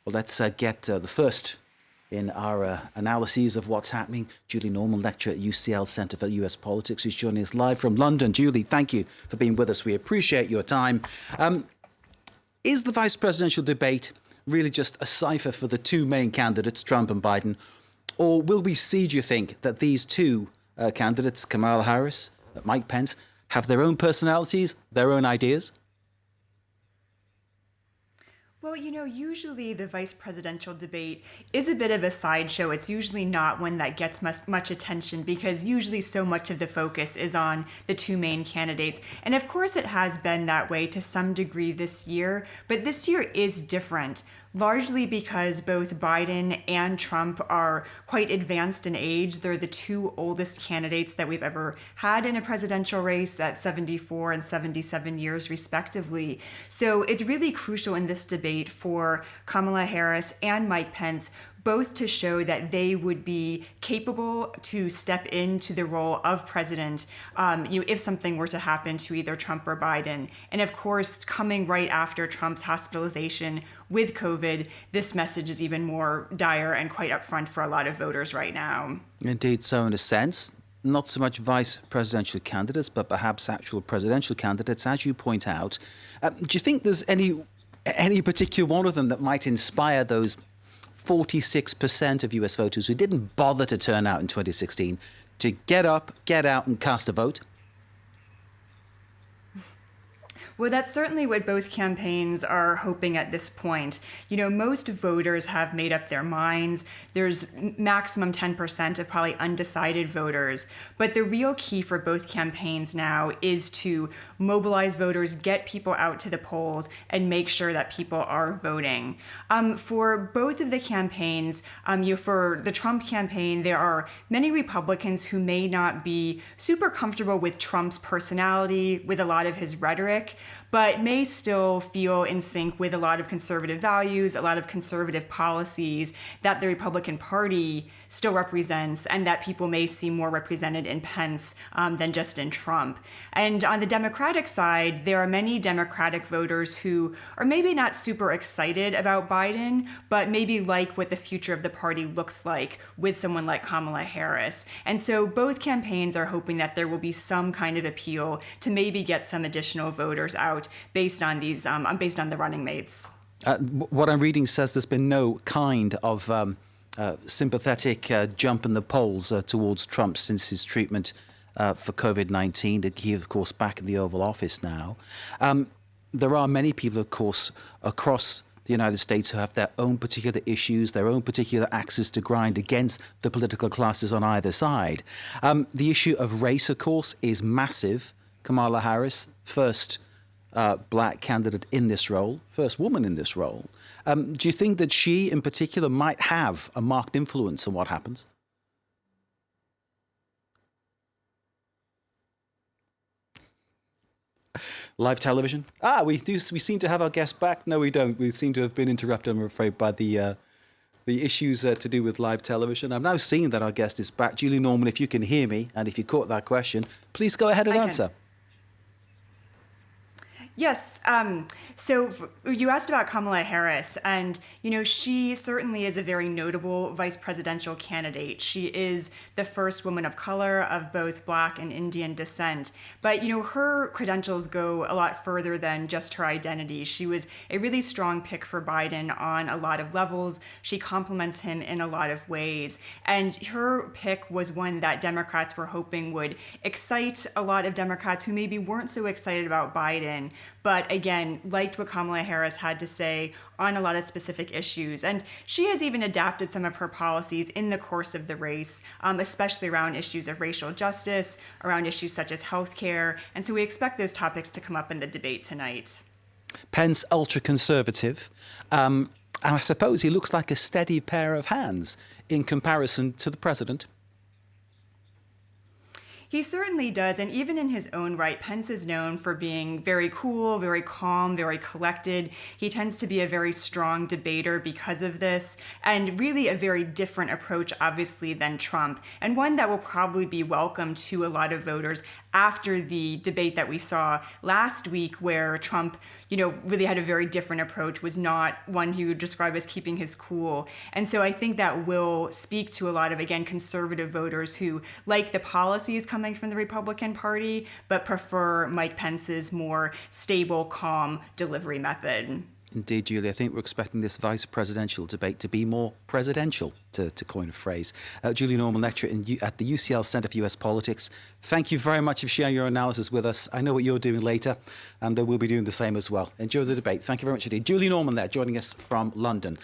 Well, let's get the first in our analyses of what's happening. Julie Norman, lecturer at UCL Centre for US Politics, who's joining us live from London. Julie, thank you for being with us. We appreciate your time. Is the vice presidential debate really just a cipher for the two main candidates, Trump and Biden? Or will we see, do you think, that these two candidates, Kamala Harris, Mike Pence, have their own personalities, their own ideas? Well, usually the vice presidential debate is a bit of a sideshow. It's usually not one that gets much attention because usually so much of the focus is on the two main candidates. And of course, it has been that way to some degree this year, but this year is different. Largely because both Biden and Trump are quite advanced in age. They're the two oldest candidates that we've ever had in a presidential race at 74 and 77 years, respectively. So it's really crucial in this debate for Kamala Harris and Mike Pence both to show that they would be capable to step into the role of president if something were to happen to either Trump or Biden. And of course, coming right after Trump's hospitalization with COVID, this message is even more dire and quite upfront for a lot of voters right now. Indeed, so in a sense, not so much vice presidential candidates, but perhaps actual presidential candidates, as you point out. Do you think there's any particular one of them that might inspire those 46% of US voters who didn't bother to turn out in 2016 to get up, get out and cast a vote? Well, that's certainly what both campaigns are hoping at this point. Most voters have made up their minds. There's maximum 10% of probably undecided voters. But the real key for both campaigns now is to mobilize voters, get people out to the polls, and make sure that people are voting. For both of the campaigns, for the Trump campaign, there are many Republicans who may not be super comfortable with Trump's personality, with a lot of his rhetoric, but may still feel in sync with a lot of conservative values, a lot of conservative policies that the Republican Party still represents and that people may see more represented in Pence than just in Trump. And on the Democratic side, there are many Democratic voters who are maybe not super excited about Biden, but maybe like what the future of the party looks like with someone like Kamala Harris. And so both campaigns are hoping that there will be some kind of appeal to maybe get some additional voters out based on these, based on the running mates. What I'm reading says there's been no kind of sympathetic jump in the polls towards Trump since his treatment for COVID-19. He, of course, back in the Oval Office now. There are many people, of course, across the United States who have their own particular issues, their own particular axes to grind against the political classes on either side. The issue of race, of course, is massive. Kamala Harris, first black candidate in this role, first woman in this role. Do you think that she in particular might have a marked influence on what happens? Live television? We seem to have our guest back. No, we don't. We seem to have been interrupted, I'm afraid, by the issues to do with live television. I'm now seeing that our guest is back. Julie Norman, if you can hear me, and if you caught that question, please go ahead and answer. Yes. So you asked about Kamala Harris, and, she certainly is a very notable vice presidential candidate. She is the first woman of color of both Black and Indian descent. But, her credentials go a lot further than just her identity. She was a really strong pick for Biden on a lot of levels. She complements him in a lot of ways. And her pick was one that Democrats were hoping would excite a lot of Democrats who maybe weren't so excited about Biden, but again, liked what Kamala Harris had to say on a lot of specific issues. And she has even adapted some of her policies in the course of the race, especially around issues of racial justice, around issues such as healthcare. And so we expect those topics to come up in the debate tonight. Pence, ultra-conservative. And I suppose he looks like a steady pair of hands in comparison to the president. He certainly does. And even in his own right, Pence is known for being very cool, very calm, very collected. He tends to be a very strong debater because of this, and really a very different approach, obviously, than Trump, and one that will probably be welcome to a lot of voters after the debate that we saw last week, where Trump, really had a very different approach, was not one he would describe as keeping his cool. And so I think that will speak to a lot of, again, conservative voters who like the policies coming from the Republican Party, but prefer Mike Pence's more stable, calm delivery method. Indeed, Julie. I think we're expecting this vice presidential debate to be more presidential, to coin a phrase. Julie Norman, lecturer at the UCL Centre for US Politics. Thank you very much for sharing your analysis with us. I know what you're doing later, and we'll be doing the same as well. Enjoy the debate. Thank you very much indeed. Julie Norman there, joining us from London.